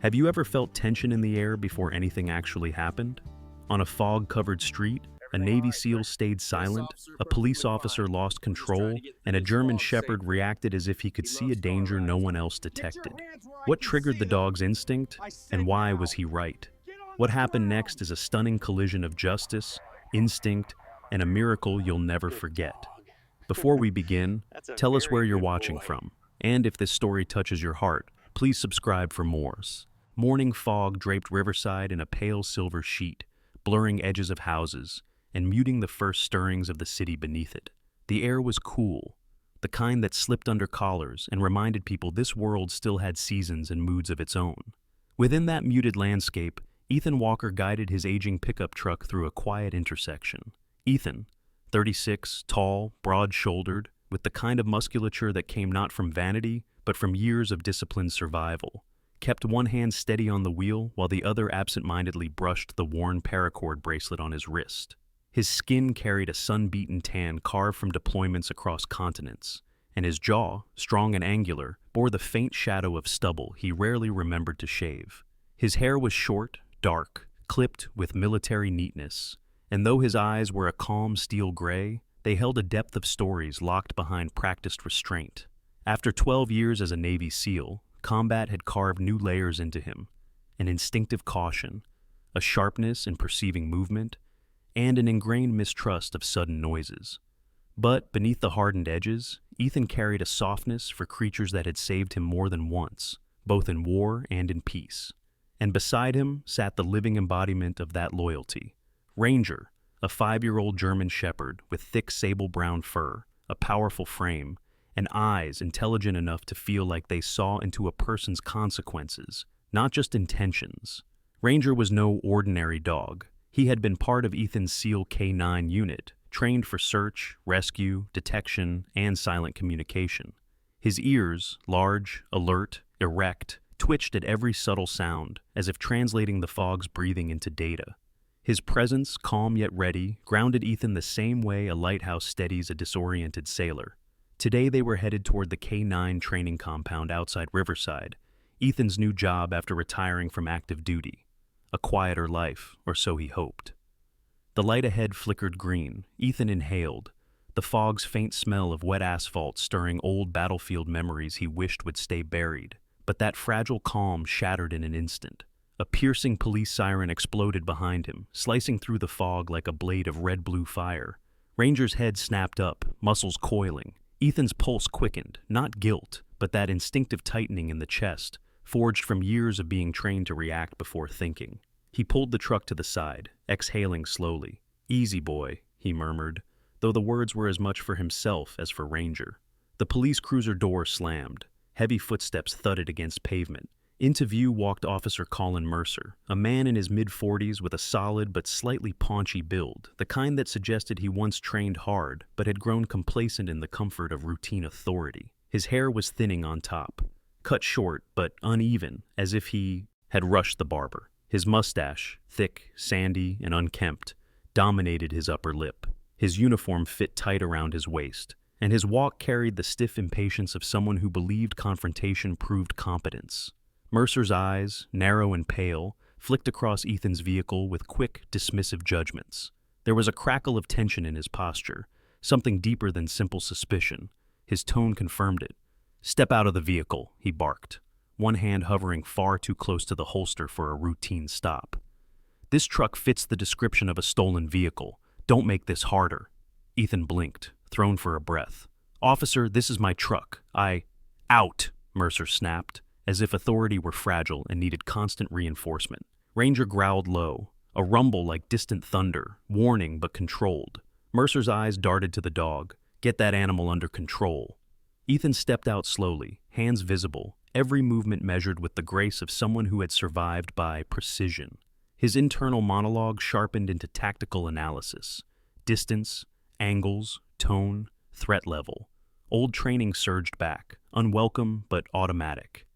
Have you ever felt tension in the air before anything actually happened? On a fog-covered street, a Navy SEAL stayed silent, a police officer lost control, and a German Shepherd reacted as if he could see a danger no one else detected. What triggered the dog's instinct, and why was he right? What happened next is a stunning collision of justice, instinct, and a miracle you'll never forget. Before we begin, tell us where you're watching from, and if this story touches your heart, please subscribe for more. Morning fog draped Riverside in a pale silver sheet, blurring edges of houses and muting the first stirrings of the city beneath it. The air was cool, the kind that slipped under collars and reminded people this world still had seasons and moods of its own. Within that muted landscape, Ethan Walker guided his aging pickup truck through a quiet intersection. Ethan, 36, tall, broad-shouldered, with the kind of musculature that came not from vanity, but from years of disciplined survival, kept one hand steady on the wheel while the other absent-mindedly brushed the worn paracord bracelet on his wrist. His skin carried a sun-beaten tan carved from deployments across continents, and his jaw, strong and angular, bore the faint shadow of stubble he rarely remembered to shave. His hair was short, dark, clipped with military neatness, and though his eyes were a calm steel gray, they held a depth of stories locked behind practiced restraint. After 12 years as a Navy SEAL, combat had carved new layers into him, an instinctive caution, a sharpness in perceiving movement, and an ingrained mistrust of sudden noises. But beneath the hardened edges, Ethan carried a softness for creatures that had saved him more than once, both in war and in peace. And beside him sat the living embodiment of that loyalty. Ranger, a 5-year-old German Shepherd with thick sable-brown fur, a powerful frame, and eyes intelligent enough to feel like they saw into a person's consequences, not just intentions. Ranger was no ordinary dog. He had been part of Ethan's SEAL K-9 unit, trained for search, rescue, detection, and silent communication. His ears, large, alert, erect, twitched at every subtle sound, as if translating the fog's breathing into data. His presence, calm yet ready, grounded Ethan the same way a lighthouse steadies a disoriented sailor. Today they were headed toward the K-9 training compound outside Riverside, Ethan's new job after retiring from active duty. A quieter life, or so he hoped. The light ahead flickered green. Ethan inhaled, the fog's faint smell of wet asphalt stirring old battlefield memories he wished would stay buried. But that fragile calm shattered in an instant. A piercing police siren exploded behind him, slicing through the fog like a blade of red-blue fire. Ranger's head snapped up, muscles coiling. Ethan's pulse quickened, not guilt, but that instinctive tightening in the chest, forged from years of being trained to react before thinking. He pulled the truck to the side, exhaling slowly. "Easy, boy," he murmured, though the words were as much for himself as for Ranger. The police cruiser door slammed. Heavy footsteps thudded against pavement. Into view walked Officer Colin Mercer, a man in his mid-40s with a solid but slightly paunchy build, the kind that suggested he once trained hard but had grown complacent in the comfort of routine authority. His hair was thinning on top, cut short but uneven, as if he had rushed the barber. His mustache, thick, sandy, and unkempt, dominated his upper lip. His uniform fit tight around his waist, and his walk carried the stiff impatience of someone who believed confrontation proved competence. Mercer's eyes, narrow and pale, flicked across Ethan's vehicle with quick, dismissive judgments. There was a crackle of tension in his posture, something deeper than simple suspicion. His tone confirmed it. "Step out of the vehicle," he barked, one hand hovering far too close to the holster for a routine stop. "This truck fits the description of a stolen vehicle. Don't make this harder." Ethan blinked, thrown for a breath. "Officer, this is my truck. Out," Mercer snapped, as if authority were fragile and needed constant reinforcement. Ranger growled low, a rumble like distant thunder, warning but controlled. Mercer's eyes darted to the dog. "Get that animal under control." Ethan stepped out slowly, hands visible, every movement measured with the grace of someone who had survived by precision. His internal monologue sharpened into tactical analysis. Distance, angles, tone, threat level. Old training surged back, unwelcome but automatic.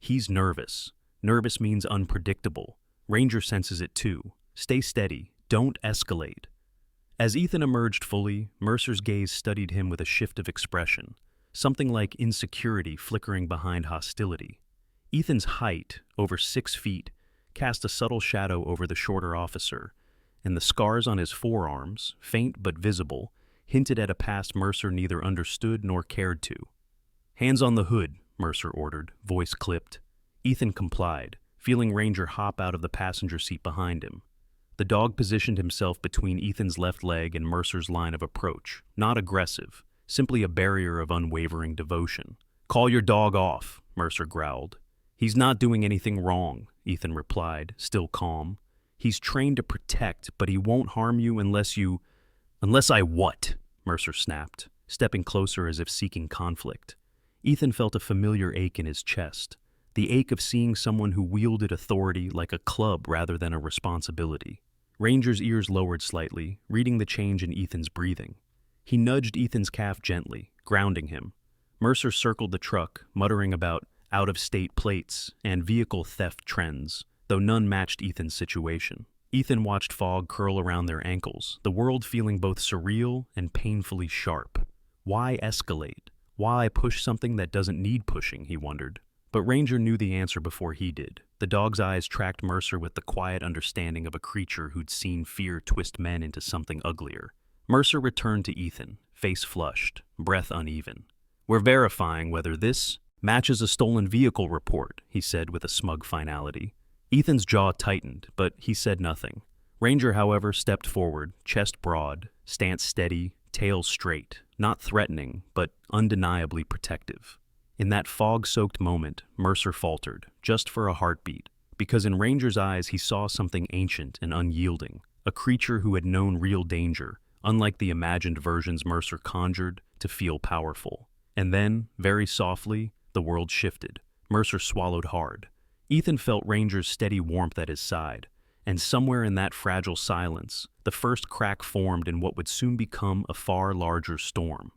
He's nervous. Nervous means unpredictable. Ranger senses it too. Stay steady. Don't escalate. As Ethan emerged fully, Mercer's gaze studied him with a shift of expression, something like insecurity flickering behind hostility. Ethan's height, over 6 feet, cast a subtle shadow over the shorter officer, and the scars on his forearms, faint but visible, hinted at a past Mercer neither understood nor cared to. "Hands on the hood," Mercer ordered, voice clipped. Ethan complied, feeling Ranger hop out of the passenger seat behind him. The dog positioned himself between Ethan's left leg and Mercer's line of approach, not aggressive, simply a barrier of unwavering devotion. "Call your dog off," Mercer growled. "He's not doing anything wrong," Ethan replied, still calm. "He's trained to protect, but he won't harm you unless you—" "Unless I what?" Mercer snapped, stepping closer as if seeking conflict. Ethan felt a familiar ache in his chest, the ache of seeing someone who wielded authority like a club rather than a responsibility. Ranger's ears lowered slightly, reading the change in Ethan's breathing. He nudged Ethan's calf gently, grounding him. Mercer circled the truck, muttering about out-of-state plates and vehicle theft trends, though none matched Ethan's situation. Ethan watched fog curl around their ankles, the world feeling both surreal and painfully sharp. Why escalate? Why push something that doesn't need pushing, he wondered. But Ranger knew the answer before he did. The dog's eyes tracked Mercer with the quiet understanding of a creature who'd seen fear twist men into something uglier. Mercer returned to Ethan, face flushed, breath uneven. "We're verifying whether this matches a stolen vehicle report," he said with a smug finality. Ethan's jaw tightened, but he said nothing. Ranger, however, stepped forward, chest broad, stance steady, tail straight, not threatening, but undeniably protective. In that fog-soaked moment, Mercer faltered, just for a heartbeat, because in Ranger's eyes he saw something ancient and unyielding, a creature who had known real danger, unlike the imagined versions Mercer conjured, to feel powerful. And then, very softly, the world shifted. Mercer swallowed hard. Ethan felt Ranger's steady warmth at his side, and somewhere in that fragile silence, the first crack formed in what would soon become a far larger storm.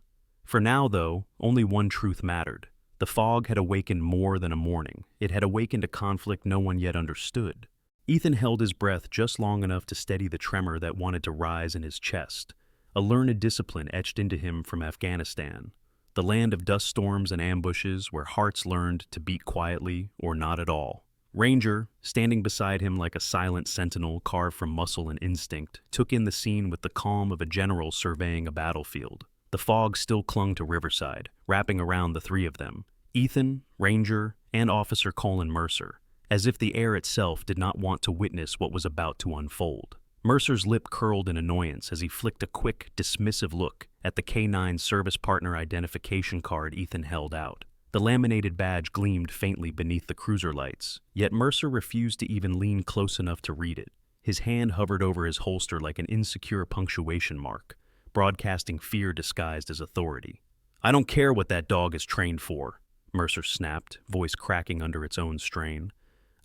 For now, though, only one truth mattered. The fog had awakened more than a morning. It had awakened a conflict no one yet understood. Ethan held his breath just long enough to steady the tremor that wanted to rise in his chest. A learned discipline etched into him from Afghanistan, the land of dust storms and ambushes where hearts learned to beat quietly or not at all. Ranger, standing beside him like a silent sentinel carved from muscle and instinct, took in the scene with the calm of a general surveying a battlefield. The fog still clung to Riverside, wrapping around the three of them, Ethan, Ranger, and Officer Colin Mercer, as if the air itself did not want to witness what was about to unfold. Mercer's lip curled in annoyance as he flicked a quick, dismissive look at the K-9 service partner identification card Ethan held out. The laminated badge gleamed faintly beneath the cruiser lights, yet Mercer refused to even lean close enough to read it. His hand hovered over his holster like an insecure punctuation mark, broadcasting fear disguised as authority. "I don't care what that dog is trained for," Mercer snapped, voice cracking under its own strain.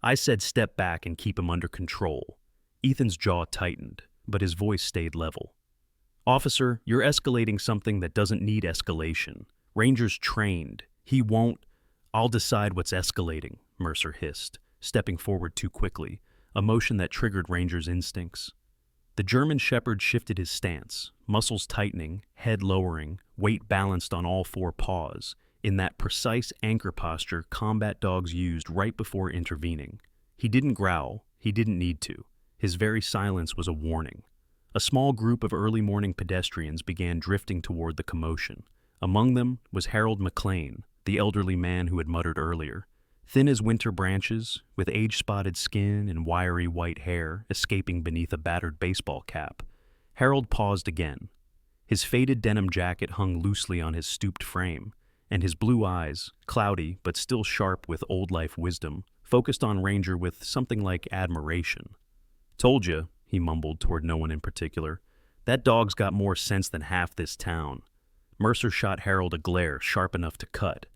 "I said step back and keep him under control." Ethan's jaw tightened, but his voice stayed level. "Officer, you're escalating something that doesn't need escalation. Ranger's trained. He won't—" "I'll decide what's escalating," Mercer hissed, stepping forward too quickly, a motion that triggered Ranger's instincts. The German shepherd shifted his stance, muscles tightening, head lowering, weight balanced on all four paws, in that precise anchor posture combat dogs used right before intervening. He didn't growl, he didn't need to. His very silence was a warning. A small group of early morning pedestrians began drifting toward the commotion. Among them was Harold McLean, the elderly man who had muttered earlier. Thin as winter branches, with age-spotted skin and wiry white hair escaping beneath a battered baseball cap, Harold paused again. His faded denim jacket hung loosely on his stooped frame, and his blue eyes, cloudy but still sharp with old-life wisdom, focused on Ranger with something like admiration. "Told you," he mumbled toward no one in particular. "That dog's got more sense than half this town." Mercer shot Harold a glare sharp enough to cut.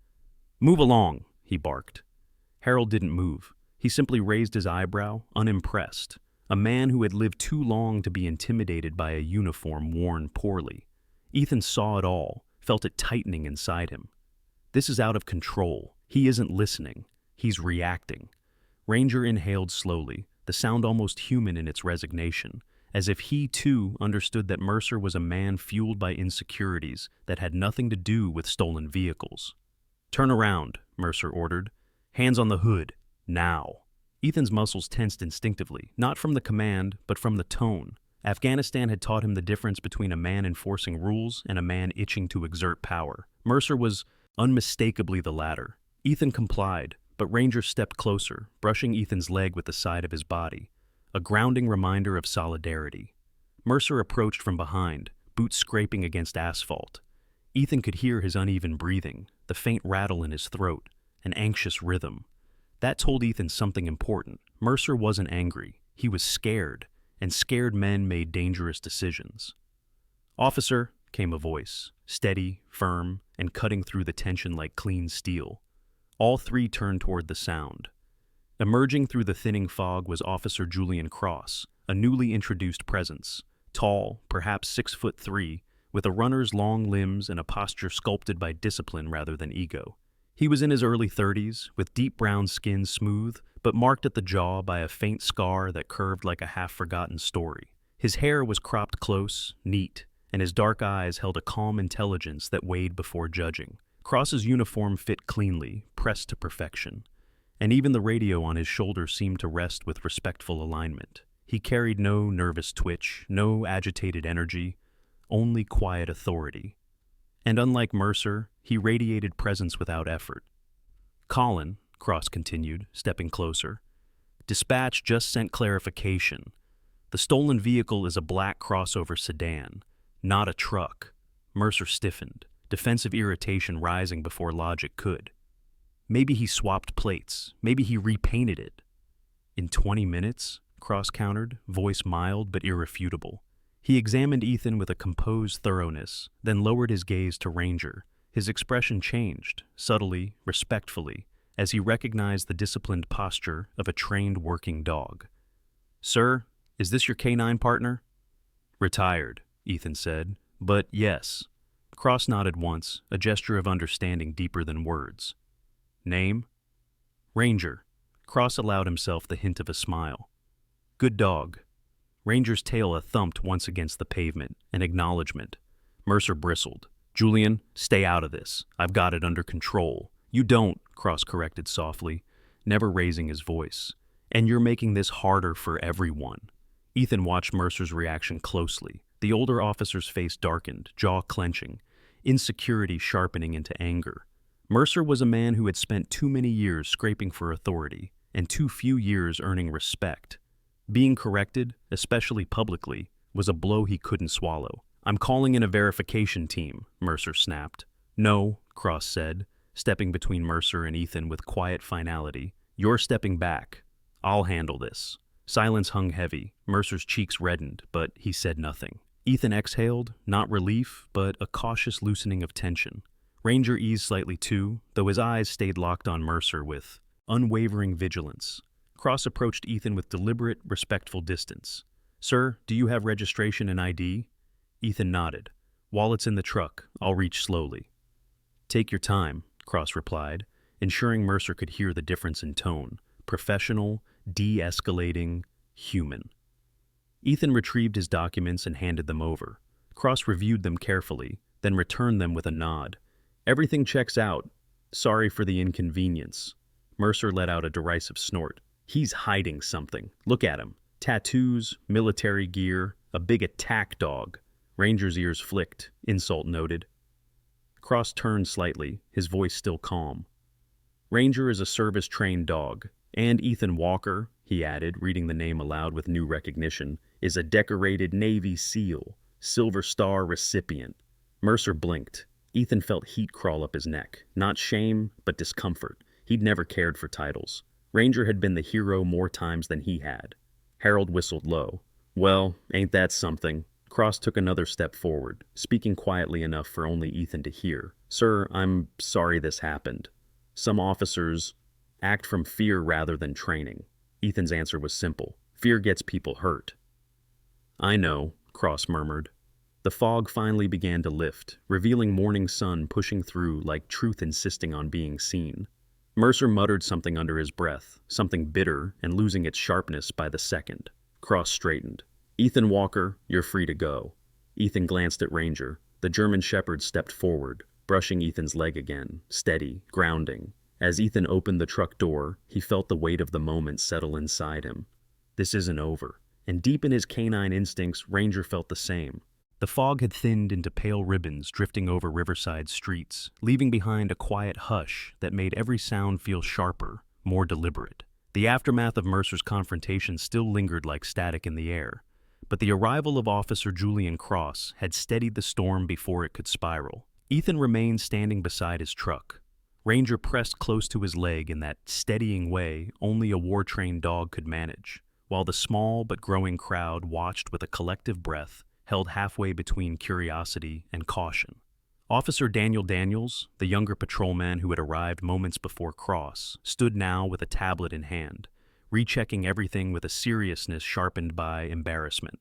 "Move along," he barked. Harold didn't move. He simply raised his eyebrow, unimpressed. A man who had lived too long to be intimidated by a uniform worn poorly. Ethan saw it all, felt it tightening inside him. This is out of control. He isn't listening. He's reacting. Ranger inhaled slowly, the sound almost human in its resignation, as if he too understood that Mercer was a man fueled by insecurities that had nothing to do with stolen vehicles. "Turn around," Mercer ordered. Hands on the hood. Now. Ethan's muscles tensed instinctively, not from the command, but from the tone. Afghanistan had taught him the difference between a man enforcing rules and a man itching to exert power. Mercer was unmistakably the latter. Ethan complied, but Ranger stepped closer, brushing Ethan's leg with the side of his body, a grounding reminder of solidarity. Mercer approached from behind, boots scraping against asphalt. Ethan could hear his uneven breathing, the faint rattle in his throat, an anxious rhythm. That told Ethan something important. Mercer wasn't angry. He was scared, and scared men made dangerous decisions. "Officer," came a voice, steady, firm, and cutting through the tension like clean steel. All three turned toward the sound. Emerging through the thinning fog was Officer Julian Cross, a newly introduced presence, tall, perhaps 6'3", with a runner's long limbs and a posture sculpted by discipline rather than ego. He was in his early 30s, with deep brown skin smooth, but marked at the jaw by a faint scar that curved like a half-forgotten story. His hair was cropped close, neat, and his dark eyes held a calm intelligence that weighed before judging. Cross's uniform fit cleanly, pressed to perfection, and even the radio on his shoulder seemed to rest with respectful alignment. He carried no nervous twitch, no agitated energy, only quiet authority. And unlike Mercer, he radiated presence without effort. "Colin," Cross continued, stepping closer, "Dispatch just sent clarification. The stolen vehicle is a black crossover sedan, not a truck." Mercer stiffened, defensive irritation rising before logic could. Maybe he swapped plates. Maybe he repainted it. "In 20 minutes?" Cross countered, voice mild but irrefutable. He examined Ethan with a composed thoroughness, then lowered his gaze to Ranger. His expression changed, subtly, respectfully, as he recognized the disciplined posture of a trained working dog. "Sir, is this your K-9 partner?" "Retired," Ethan said, "but yes." Cross nodded once, a gesture of understanding deeper than words. "Name?" "Ranger." Cross allowed himself the hint of a smile. "Good dog." Ranger's tail thumped once against the pavement, an acknowledgement. Mercer bristled. "Julian, stay out of this. I've got it under control." "You don't," Cross corrected softly, never raising his voice. "And you're making this harder for everyone." Ethan watched Mercer's reaction closely. The older officer's face darkened, jaw clenching, insecurity sharpening into anger. Mercer was a man who had spent too many years scraping for authority, and too few years earning respect. Being corrected, especially publicly, was a blow he couldn't swallow. "I'm calling in a verification team," Mercer snapped. "No," Cross said, stepping between Mercer and Ethan with quiet finality. "You're stepping back. I'll handle this." Silence hung heavy. Mercer's cheeks reddened, but he said nothing. Ethan exhaled, not relief, but a cautious loosening of tension. Ranger eased slightly too, though his eyes stayed locked on Mercer with unwavering vigilance. Cross approached Ethan with deliberate, respectful distance. "Sir, do you have registration and ID?" Ethan nodded. "Wallet's in the truck. I'll reach slowly." "Take your time," Cross replied, ensuring Mercer could hear the difference in tone. Professional, de-escalating, human. Ethan retrieved his documents and handed them over. Cross reviewed them carefully, then returned them with a nod. "Everything checks out. Sorry for the inconvenience." Mercer let out a derisive snort. "He's hiding something. Look at him. Tattoos, military gear, a big attack dog." Ranger's ears flicked, insult noted. Cross turned slightly, his voice still calm. "Ranger is a service-trained dog. And Ethan Walker," he added, reading the name aloud with new recognition, "is a decorated Navy SEAL, Silver Star recipient." Mercer blinked. Ethan felt heat crawl up his neck. Not shame, but discomfort. He'd never cared for titles. Ranger had been the hero more times than he had. Harold whistled low. "Well, ain't that something?" Cross took another step forward, speaking quietly enough for only Ethan to hear. "Sir, I'm sorry this happened. Some officers act from fear rather than training." Ethan's answer was simple. "Fear gets people hurt." "I know," Cross murmured. The fog finally began to lift, revealing morning sun pushing through like truth insisting on being seen. Mercer muttered something under his breath, something bitter and losing its sharpness by the second. Cross straightened. "Ethan Walker, you're free to go." Ethan glanced at Ranger. The German shepherd stepped forward, brushing Ethan's leg again, steady, grounding. As Ethan opened the truck door, he felt the weight of the moment settle inside him. This isn't over. And deep in his canine instincts, Ranger felt the same. The fog had thinned into pale ribbons drifting over Riverside streets, leaving behind a quiet hush that made every sound feel sharper, more deliberate. The aftermath of Mercer's confrontation still lingered like static in the air, but the arrival of Officer Julian Cross had steadied the storm before it could spiral. Ethan remained standing beside his truck. Ranger pressed close to his leg in that steadying way only a war-trained dog could manage, while the small but growing crowd watched with a collective breath held halfway between curiosity and caution. Officer Daniel Daniels, the younger patrolman who had arrived moments before Cross, stood now with a tablet in hand, rechecking everything with a seriousness sharpened by embarrassment.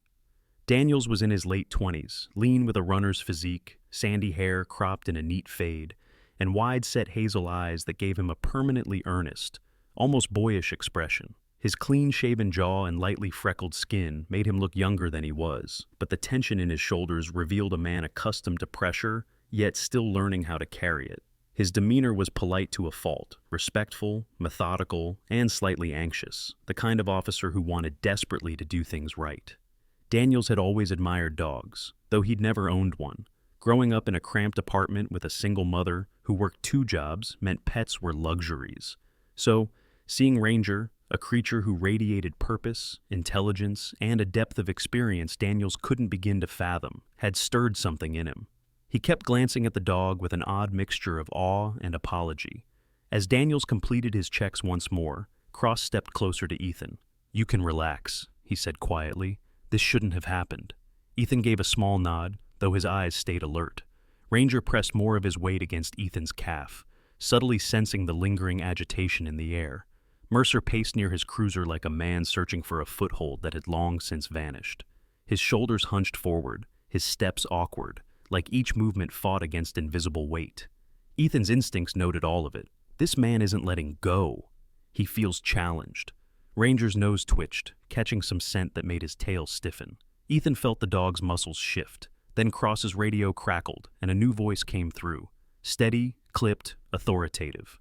Daniels was in his late 20s, lean with a runner's physique, sandy hair cropped in a neat fade, and wide-set hazel eyes that gave him a permanently earnest, almost boyish expression. His clean-shaven jaw and lightly freckled skin made him look younger than he was, but the tension in his shoulders revealed a man accustomed to pressure, yet still learning how to carry it. His demeanor was polite to a fault, respectful, methodical, and slightly anxious, the kind of officer who wanted desperately to do things right. Daniels had always admired dogs, though he'd never owned one. Growing up in a cramped apartment with a single mother who worked 2 jobs meant pets were luxuries. So, seeing Ranger, a creature who radiated purpose, intelligence, and a depth of experience Daniels couldn't begin to fathom, had stirred something in him. He kept glancing at the dog with an odd mixture of awe and apology. As Daniels completed his checks once more, Cross stepped closer to Ethan. "You can relax," he said quietly. "This shouldn't have happened." Ethan gave a small nod, though his eyes stayed alert. Ranger pressed more of his weight against Ethan's calf, subtly sensing the lingering agitation in the air. Mercer paced near his cruiser like a man searching for a foothold that had long since vanished. His shoulders hunched forward, his steps awkward, like each movement fought against invisible weight. Ethan's instincts noted all of it. This man isn't letting go. He feels challenged. Ranger's nose twitched, catching some scent that made his tail stiffen. Ethan felt the dog's muscles shift. Then Cross's radio crackled, and a new voice came through. Steady, clipped, authoritative.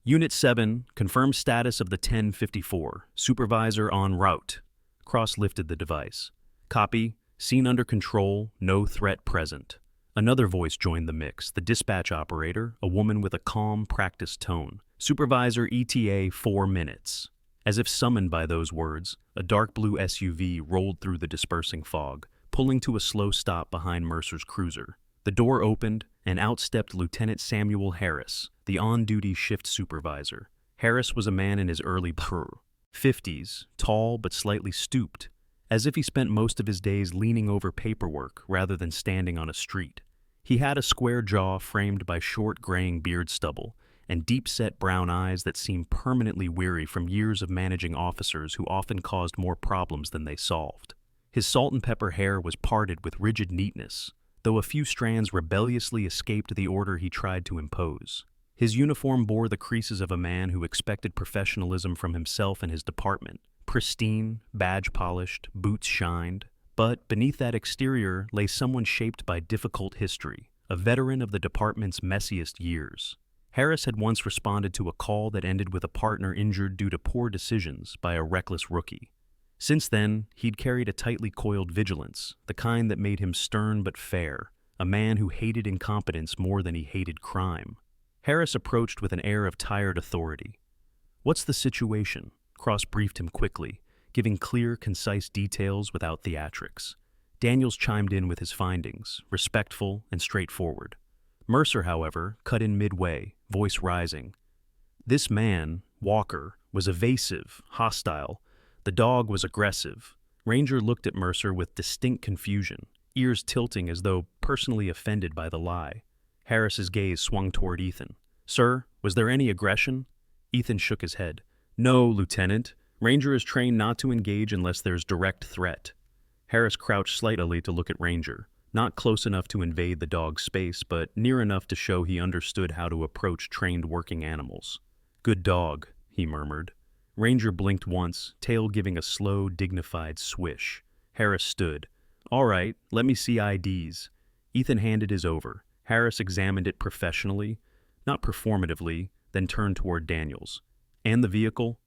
"Unit 7, confirm status of the 1054. Supervisor en route." Cross lifted the device. "Copy. Scene under control. No threat present." Another voice joined the mix, the dispatch operator, a woman with a calm, practiced tone. "Supervisor ETA 4 minutes." As if summoned by those words, a dark blue SUV rolled through the dispersing fog, pulling to a slow stop behind Mercer's cruiser. The door opened, and out stepped Lieutenant Samuel Harris, the on-duty shift supervisor. Harris was a man in his early 50s, tall but slightly stooped, as if he spent most of his days leaning over paperwork rather than standing on a street. He had a square jaw framed by short graying beard stubble, and deep-set brown eyes that seemed permanently weary from years of managing officers who often caused more problems than they solved. His salt-and-pepper hair was parted with rigid neatness, though a few strands rebelliously escaped the order he tried to impose. His uniform bore the creases of a man who expected professionalism from himself and his department. Pristine, badge-polished, boots shined, but beneath that exterior lay someone shaped by difficult history, a veteran of the department's messiest years. Harris had once responded to a call that ended with a partner injured due to poor decisions by a reckless rookie. Since then, he'd carried a tightly coiled vigilance, the kind that made him stern but fair, a man who hated incompetence more than he hated crime. Harris approached with an air of tired authority. "What's the situation?" Cross briefed him quickly, giving clear, concise details without theatrics. Daniels chimed in with his findings, respectful and straightforward. Mercer, however, cut in midway, voice rising. "This man, Walker, was evasive, hostile. The dog was aggressive." Ranger looked at Mercer with distinct confusion, ears tilting as though personally offended by the lie. Harris's gaze swung toward Ethan. "Sir, was there any aggression?" Ethan shook his head. "No, Lieutenant. Ranger is trained not to engage unless there's direct threat." Harris crouched slightly to look at Ranger, not close enough to invade the dog's space, but near enough to show he understood how to approach trained working animals. "Good dog," he murmured. Ranger blinked once, tail giving a slow, dignified swish. Harris stood. "All right, let me see IDs." Ethan handed his over. Harris examined it professionally, not performatively, then turned toward Daniels. "And the vehicle?"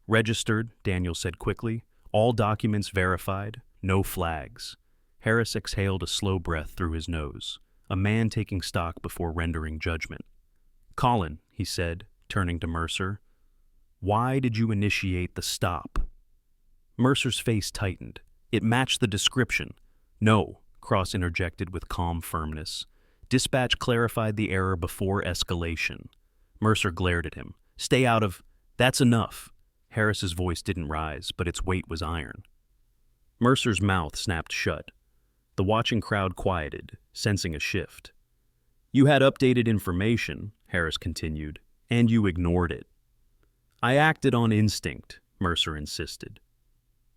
"Registered," Daniels said quickly. "All documents verified. No flags." Harris exhaled a slow breath through his nose, a man taking stock before rendering judgment. "Colin," he said, turning to Mercer, "why did you initiate the stop?" Mercer's face tightened. It matched the description. "No," Cross interjected with calm firmness. "Dispatch clarified the error before escalation." Mercer glared at him. "Stay out of—" "That's enough." Harris's voice didn't rise, but its weight was iron. Mercer's mouth snapped shut. The watching crowd quieted, sensing a shift. "You had updated information," Harris continued, "and you ignored it." "I acted on instinct," Mercer insisted.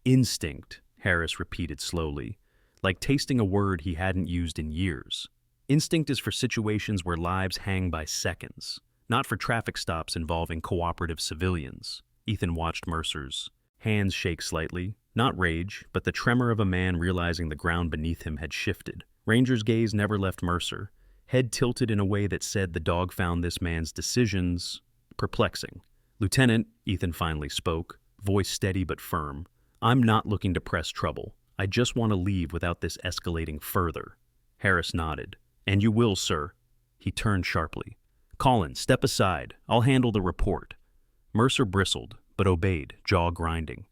"Instinct," Harris repeated slowly, like tasting a word he hadn't used in years. "Instinct is for situations where lives hang by seconds, not for traffic stops involving cooperative civilians." Ethan watched Mercer's hands shake slightly, not rage, but the tremor of a man realizing the ground beneath him had shifted. Ranger's gaze never left Mercer, head tilted in a way that said the dog found this man's decisions perplexing. "Lieutenant," Ethan finally spoke, voice steady but firm, "I'm not looking to press trouble. I just want to leave without this escalating further." Harris nodded. "And you will, sir." He turned sharply. "Colin, step aside. I'll handle the report." Mercer bristled, but obeyed, jaw grinding.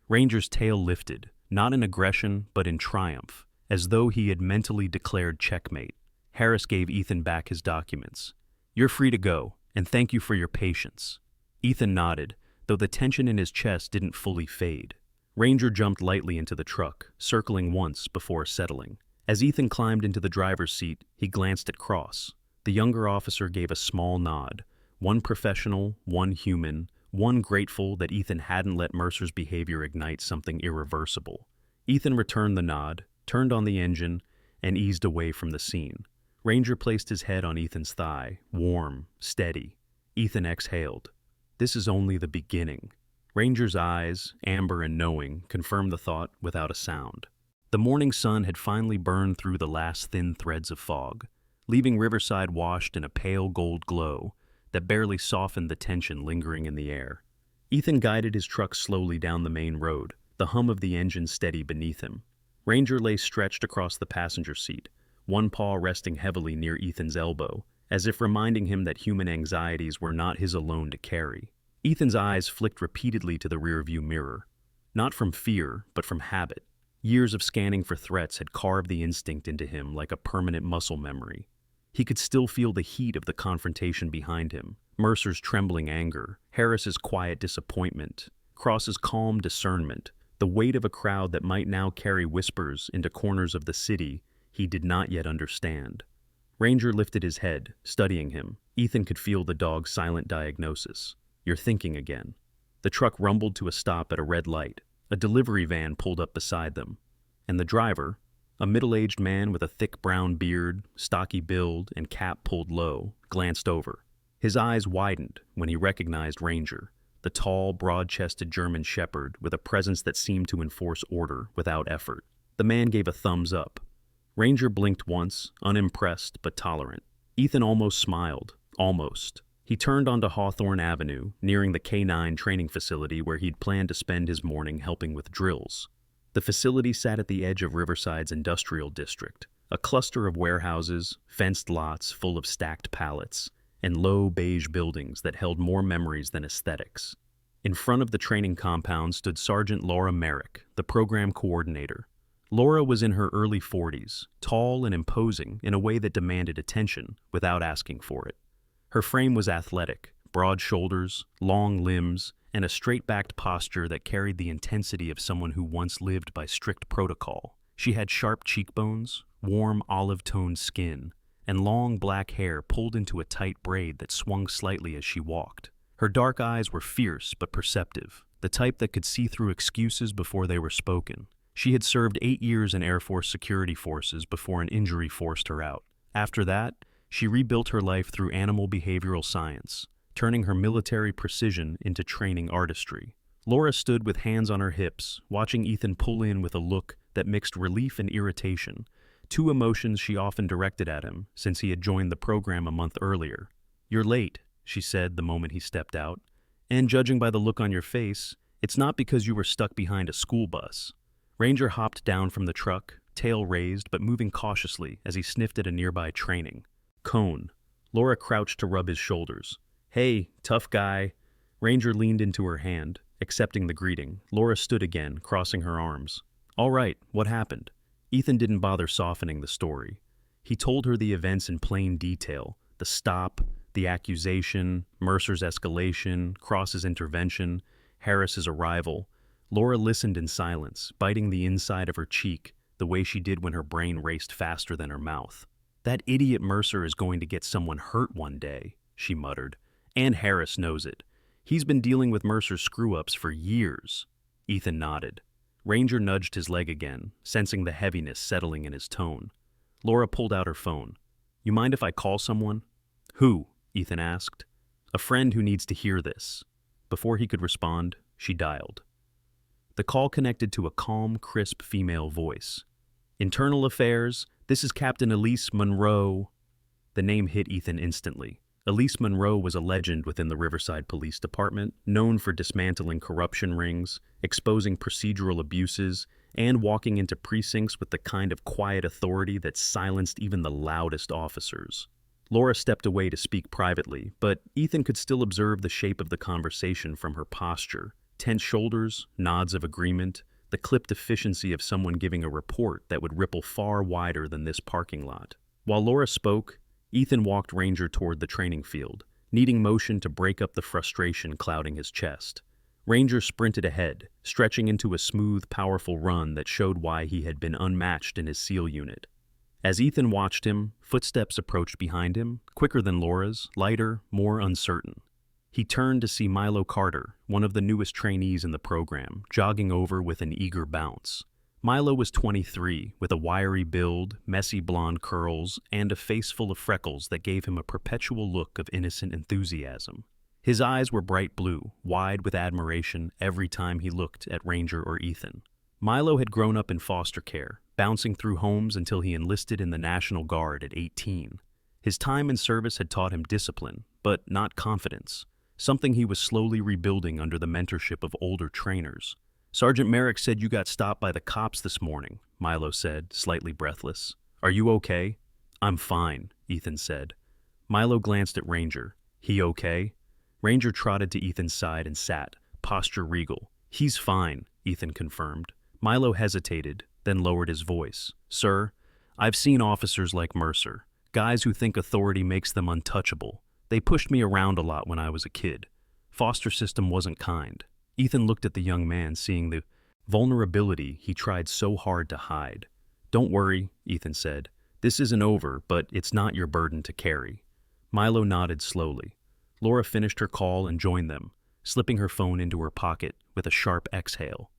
Ranger's tail lifted, not in aggression, but in triumph, as though he had mentally declared checkmate. Harris gave Ethan back his documents. "You're free to go, and thank you for your patience." Ethan nodded, though the tension in his chest didn't fully fade. Ranger jumped lightly into the truck, circling once before settling. As Ethan climbed into the driver's seat, he glanced at Cross. The younger officer gave a small nod, one professional, one human, one grateful that Ethan hadn't let Mercer's behavior ignite something irreversible. Ethan returned the nod, turned on the engine, and eased away from the scene. Ranger placed his head on Ethan's thigh, warm, steady. Ethan exhaled. "This is only the beginning." Ranger's eyes, amber and knowing, confirmed the thought without a sound. The morning sun had finally burned through the last thin threads of fog, leaving Riverside washed in a pale gold glow that barely softened the tension lingering in the air. Ethan guided his truck slowly down the main road, the hum of the engine steady beneath him. Ranger lay stretched across the passenger seat, one paw resting heavily near Ethan's elbow, as if reminding him that human anxieties were not his alone to carry. Ethan's eyes flicked repeatedly to the rearview mirror, not from fear, but from habit. Years of scanning for threats had carved the instinct into him like a permanent muscle memory. He could still feel the heat of the confrontation behind him, Mercer's trembling anger, Harris's quiet disappointment, Cross's calm discernment, the weight of a crowd that might now carry whispers into corners of the city he did not yet understand. Ranger lifted his head, studying him. Ethan could feel the dog's silent diagnosis. "You're thinking again." The truck rumbled to a stop at a red light. A delivery van pulled up beside them, and the driver, a middle-aged man with a thick brown beard, stocky build, and cap pulled low, glanced over. His eyes widened when he recognized Ranger, the tall, broad-chested German shepherd with a presence that seemed to enforce order without effort. The man gave a thumbs up. Ranger blinked once, unimpressed but tolerant. Ethan almost smiled. Almost. He turned onto Hawthorne Avenue, nearing the K-9 training facility where he'd planned to spend his morning helping with drills. The facility sat at the edge of Riverside's industrial district, a cluster of warehouses, fenced lots full of stacked pallets, and low beige buildings that held more memories than aesthetics. In front of the training compound stood Sergeant Laura Merrick, the program coordinator. Laura was in her early 40s, tall and imposing in a way that demanded attention without asking for it. Her frame was athletic, broad shoulders, long limbs, and a straight-backed posture that carried the intensity of someone who once lived by strict protocol. She had sharp cheekbones, warm olive-toned skin, and long black hair pulled into a tight braid that swung slightly as she walked. Her dark eyes were fierce but perceptive, the type that could see through excuses before they were spoken. She had served 8 years in Air Force security forces before an injury forced her out. After that, she rebuilt her life through animal behavioral science, turning her military precision into training artistry. Laura stood with hands on her hips, watching Ethan pull in with a look that mixed relief and irritation, two emotions she often directed at him since he had joined the program a month earlier. "You're late," she said the moment he stepped out. "And judging by the look on your face, it's not because you were stuck behind a school bus." Ranger hopped down from the truck, tail raised but moving cautiously as he sniffed at a nearby training cone. Laura crouched to rub his shoulders. "Hey, tough guy." Ranger leaned into her hand, accepting the greeting. Laura stood again, crossing her arms. "All right, what happened?" Ethan didn't bother softening the story. He told her the events in plain detail: the stop, the accusation, Mercer's escalation, Cross's intervention, Harris's arrival. Laura listened in silence, biting the inside of her cheek, the way she did when her brain raced faster than her mouth. "That idiot Mercer is going to get someone hurt one day," she muttered. "And Harris knows it. He's been dealing with Mercer's screw-ups for years." Ethan nodded. Ranger nudged his leg again, sensing the heaviness settling in his tone. Laura pulled out her phone. "You mind if I call someone?" "Who?" Ethan asked. "A friend who needs to hear this." Before he could respond, she dialed. The call connected to a calm, crisp female voice. "Internal Affairs, this is Captain Elise Monroe." The name hit Ethan instantly. Elise Monroe was a legend within the Riverside Police Department, known for dismantling corruption rings, exposing procedural abuses, and walking into precincts with the kind of quiet authority that silenced even the loudest officers. Laura stepped away to speak privately, but Ethan could still observe the shape of the conversation from her posture. Tense shoulders, nods of agreement, the clipped efficiency of someone giving a report that would ripple far wider than this parking lot. While Laura spoke, Ethan walked Ranger toward the training field, needing motion to break up the frustration clouding his chest. Ranger sprinted ahead, stretching into a smooth, powerful run that showed why he had been unmatched in his SEAL unit. As Ethan watched him, footsteps approached behind him, quicker than Laura's, lighter, more uncertain. He turned to see Milo Carter, one of the newest trainees in the program, jogging over with an eager bounce. Milo was 23, with a wiry build, messy blonde curls, and a face full of freckles that gave him a perpetual look of innocent enthusiasm. His eyes were bright blue, wide with admiration every time he looked at Ranger or Ethan. Milo had grown up in foster care, bouncing through homes until he enlisted in the National Guard at 18. His time in service had taught him discipline, but not confidence, something he was slowly rebuilding under the mentorship of older trainers. "Sergeant Merrick said you got stopped by the cops this morning," Milo said, slightly breathless. "Are you okay?" "I'm fine," Ethan said. Milo glanced at Ranger. "He okay?" Ranger trotted to Ethan's side and sat, posture regal. "He's fine," Ethan confirmed. Milo hesitated, then lowered his voice. "Sir, I've seen officers like Mercer, guys who think authority makes them untouchable. They pushed me around a lot when I was a kid. Foster system wasn't kind." Ethan looked at the young man, seeing the vulnerability he tried so hard to hide. "Don't worry," Ethan said. "This isn't over, but it's not your burden to carry." Milo nodded slowly. Laura finished her call and joined them, slipping her phone into her pocket with a sharp exhale.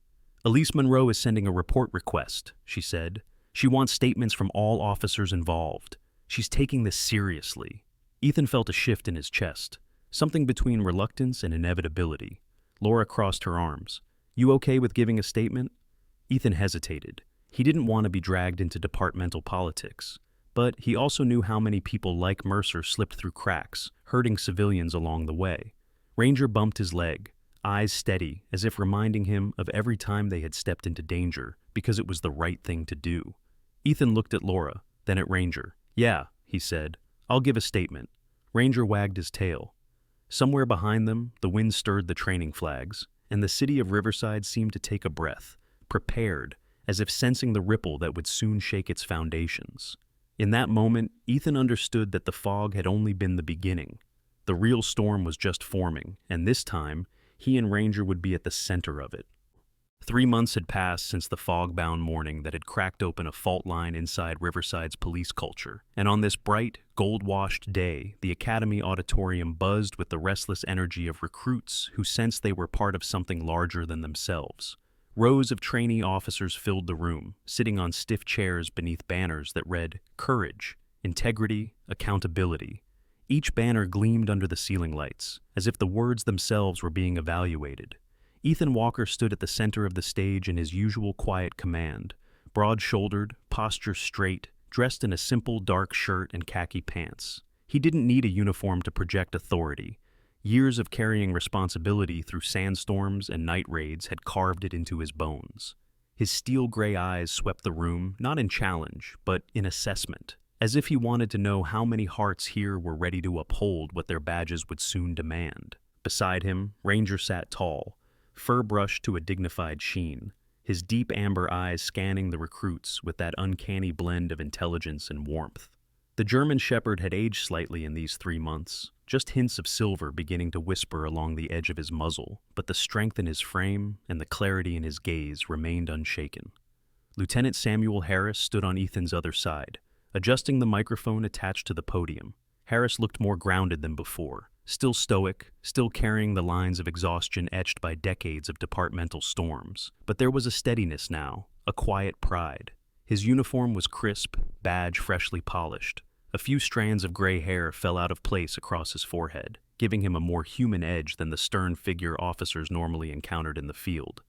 "Elise Monroe is sending a report request," she said. "She wants statements from all officers involved. She's taking this seriously." Ethan felt a shift in his chest, something between reluctance and inevitability. Laura crossed her arms. "You okay with giving a statement?" Ethan hesitated. He didn't want to be dragged into departmental politics, but he also knew how many people like Mercer slipped through cracks, hurting civilians along the way. Ranger bumped his leg, eyes steady, as if reminding him of every time they had stepped into danger, because it was the right thing to do. Ethan looked at Laura, then at Ranger. "Yeah," he said. "I'll give a statement." Ranger wagged his tail. Somewhere behind them, the wind stirred the training flags, and the city of Riverside seemed to take a breath, prepared, as if sensing the ripple that would soon shake its foundations. In that moment, Ethan understood that the fog had only been the beginning. The real storm was just forming, and this time, he and Ranger would be at the center of it. 3 months had passed since the fog-bound morning that had cracked open a fault line inside Riverside's police culture, and on this bright, gold-washed day, the Academy auditorium buzzed with the restless energy of recruits who sensed they were part of something larger than themselves. Rows of trainee officers filled the room, sitting on stiff chairs beneath banners that read, "Courage, Integrity, Accountability." Each banner gleamed under the ceiling lights, as if the words themselves were being evaluated. Ethan Walker stood at the center of the stage in his usual quiet command, broad-shouldered, posture straight, dressed in a simple dark shirt and khaki pants. He didn't need a uniform to project authority. Years of carrying responsibility through sandstorms and night raids had carved it into his bones. His steel-gray eyes swept the room, not in challenge, but in assessment, as if he wanted to know how many hearts here were ready to uphold what their badges would soon demand. Beside him, Ranger sat tall, fur brushed to a dignified sheen, his deep amber eyes scanning the recruits with that uncanny blend of intelligence and warmth. The German Shepherd had aged slightly in these 3 months, just hints of silver beginning to whisper along the edge of his muzzle, but the strength in his frame and the clarity in his gaze remained unshaken. Lieutenant Samuel Harris stood on Ethan's other side, adjusting the microphone attached to the podium. Harris looked more grounded than before, still stoic, still carrying the lines of exhaustion etched by decades of departmental storms. But there was a steadiness now, a quiet pride. His uniform was crisp, badge freshly polished. A few strands of gray hair fell out of place across his forehead, giving him a more human edge than the stern figure officers normally encountered in the field.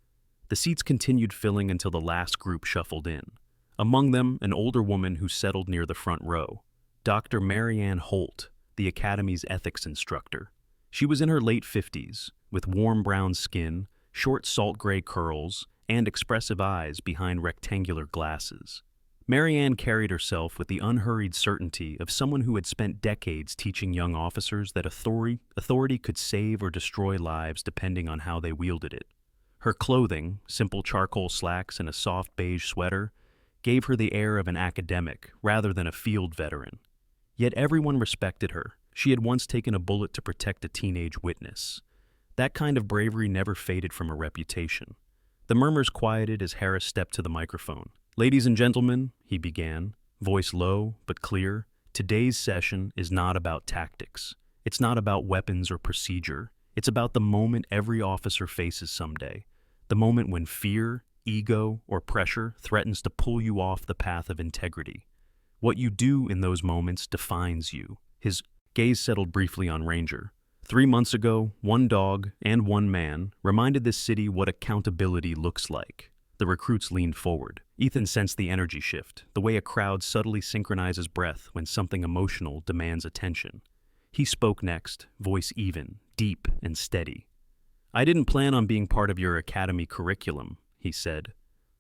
The seats continued filling until the last group shuffled in. Among them, an older woman who settled near the front row, Dr. Marianne Holt, the Academy's ethics instructor. She was in her late 50s, with warm brown skin, short salt-gray curls, and expressive eyes behind rectangular glasses. Marianne carried herself with the unhurried certainty of someone who had spent decades teaching young officers that authority could save or destroy lives depending on how they wielded it. Her clothing, simple charcoal slacks and a soft beige sweater, gave her the air of an academic rather than a field veteran. Yet everyone respected her. She had once taken a bullet to protect a teenage witness. That kind of bravery never faded from her reputation. The murmurs quieted as Harris stepped to the microphone. "Ladies and gentlemen," he began, voice low but clear, "today's session is not about tactics. It's not about weapons or procedure. It's about the moment every officer faces someday. The moment when fear, ego, or pressure threatens to pull you off the path of integrity. What you do in those moments defines you." His gaze settled briefly on Ranger. 3 months ago, one dog and one man reminded this city what accountability looks like. The recruits leaned forward. Ethan sensed the energy shift, the way a crowd subtly synchronizes breath when something emotional demands attention. He spoke next, voice even, deep and steady. "I didn't plan on being part of your academy curriculum," he said.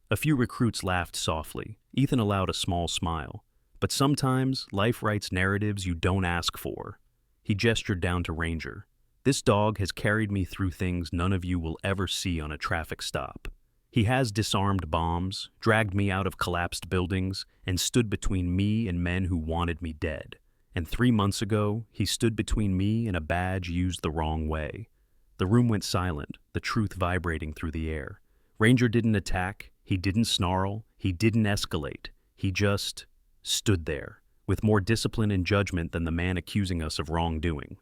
A few recruits laughed softly. Ethan allowed a small smile. "But sometimes life writes narratives you don't ask for." He gestured down to Ranger. "This dog has carried me through things none of you will ever see on a traffic stop. He has disarmed bombs, dragged me out of collapsed buildings, and stood between me and men who wanted me dead. And 3 months ago, he stood between me and a badge used the wrong way." The room went silent, the truth vibrating through the air. Ranger didn't attack, he didn't snarl, he didn't escalate. He just stood there, with more discipline and judgment than the man accusing us of wrongdoing.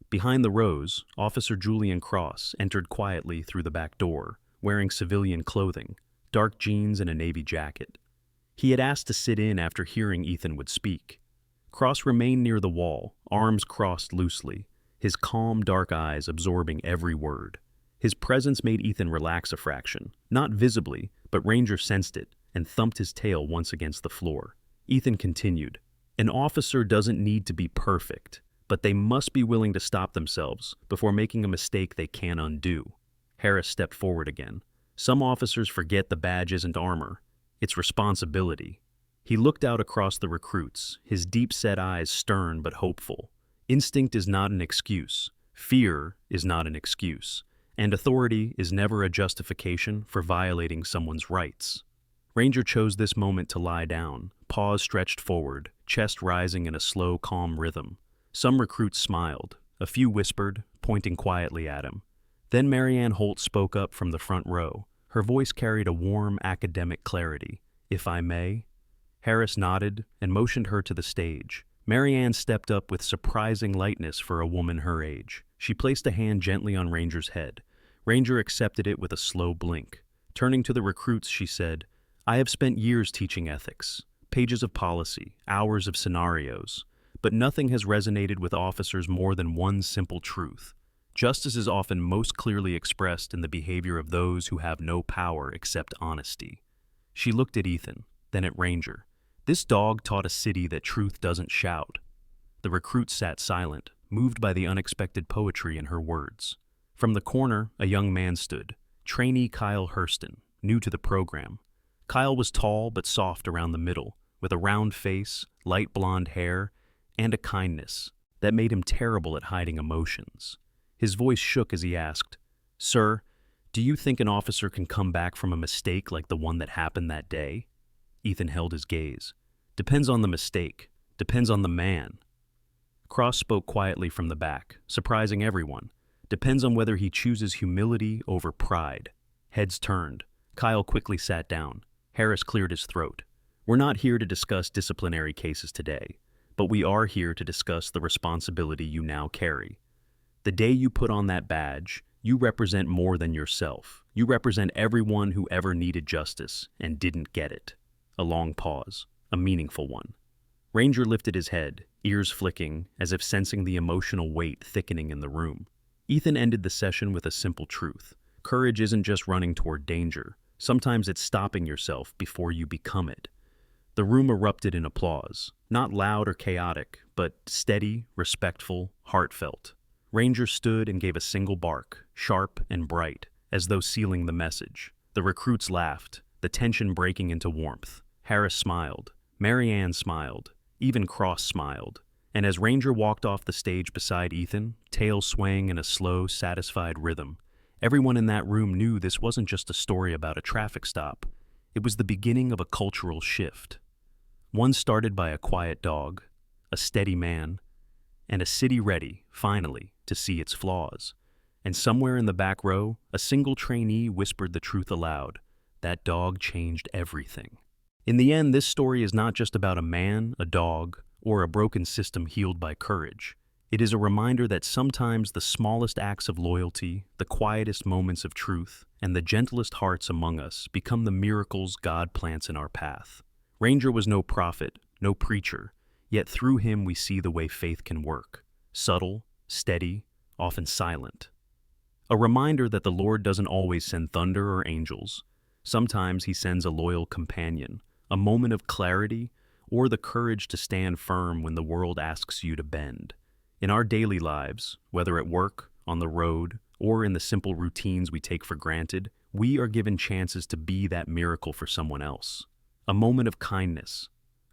Behind the rows, Officer Julian Cross entered quietly through the back door, wearing civilian clothing, dark jeans and a navy jacket. He had asked to sit in after hearing Ethan would speak. Cross remained near the wall, arms crossed loosely, his calm, dark eyes absorbing every word. His presence made Ethan relax a fraction, not visibly, but Ranger sensed it and thumped his tail once against the floor. Ethan continued, "An officer doesn't need to be perfect, but they must be willing to stop themselves before making a mistake they can't undo." Harris stepped forward again. "Some officers forget the badge isn't armor. It's responsibility." He looked out across the recruits, his deep-set eyes stern but hopeful. Instinct is not an excuse. Fear is not an excuse. And authority is never a justification for violating someone's rights. Ranger chose this moment to lie down, paws stretched forward, chest rising in a slow, calm rhythm. Some recruits smiled. A few whispered, pointing quietly at him. Then Marianne Holt spoke up from the front row. Her voice carried a warm, academic clarity. "If I may?" Harris nodded and motioned her to the stage. Marianne stepped up with surprising lightness for a woman her age. She placed a hand gently on Ranger's head. Ranger accepted it with a slow blink. Turning to the recruits, she said, "I have spent years teaching ethics, pages of policy, hours of scenarios, but nothing has resonated with officers more than one simple truth. Justice is often most clearly expressed in the behavior of those who have no power except honesty." She looked at Ethan, then at Ranger. "This dog taught a city that truth doesn't shout." The recruit sat silent, moved by the unexpected poetry in her words. From the corner, a young man stood, trainee Kyle Hurston, new to the program. Kyle was tall but soft around the middle, with a round face, light blonde hair, and a kindness that made him terrible at hiding emotions. His voice shook as he asked, "Sir, do you think an officer can come back from a mistake like the one that happened that day?" Ethan held his gaze. "Depends on the mistake. Depends on the man." Cross spoke quietly from the back, surprising everyone. "Depends on whether he chooses humility over pride." Heads turned. Kyle quickly sat down. Harris cleared his throat. "We're not here to discuss disciplinary cases today, but we are here to discuss the responsibility you now carry. The day you put on that badge, you represent more than yourself. You represent everyone who ever needed justice and didn't get it." A long pause, a meaningful one. Ranger lifted his head, ears flicking, as if sensing the emotional weight thickening in the room. Ethan ended the session with a simple truth. Courage isn't just running toward danger. Sometimes it's stopping yourself before you become it. The room erupted in applause, not loud or chaotic, but steady, respectful, heartfelt. Ranger stood and gave a single bark, sharp and bright, as though sealing the message. The recruits laughed, the tension breaking into warmth. Harris smiled. Marianne smiled. Even Cross smiled. And as Ranger walked off the stage beside Ethan, tail swaying in a slow, satisfied rhythm, everyone in that room knew this wasn't just a story about a traffic stop. It was the beginning of a cultural shift. One started by a quiet dog, a steady man, and a city ready, finally, to see its flaws. And somewhere in the back row, a single trainee whispered the truth aloud. That dog changed everything. In the end, this story is not just about a man, a dog, or a broken system healed by courage. It is a reminder that sometimes the smallest acts of loyalty, the quietest moments of truth, and the gentlest hearts among us become the miracles God plants in our path. Ranger was no prophet, no preacher, yet through him we see the way faith can work. Subtle, steady, often silent. A reminder that the Lord doesn't always send thunder or angels. Sometimes he sends a loyal companion, a moment of clarity, or the courage to stand firm when the world asks you to bend. In our daily lives, whether at work, on the road, or in the simple routines we take for granted, we are given chances to be that miracle for someone else. A moment of kindness,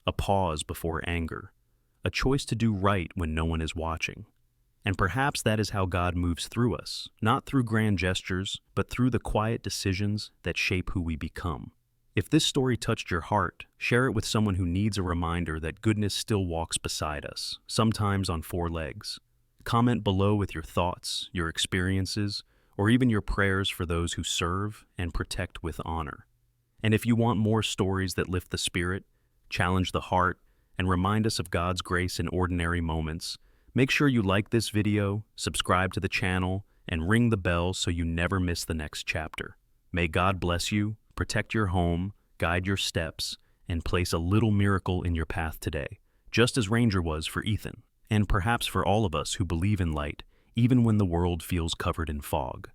a pause before anger, a choice to do right when no one is watching. And perhaps that is how God moves through us, not through grand gestures, but through the quiet decisions that shape who we become. If this story touched your heart, share it with someone who needs a reminder that goodness still walks beside us, sometimes on four legs. Comment below with your thoughts, your experiences, or even your prayers for those who serve and protect with honor. And if you want more stories that lift the spirit, challenge the heart, and remind us of God's grace in ordinary moments, make sure you like this video, subscribe to the channel, and ring the bell so you never miss the next chapter. May God bless you, protect your home, guide your steps, and place a little miracle in your path today, just as Ranger was for Ethan, and perhaps for all of us who believe in light, even when the world feels covered in fog.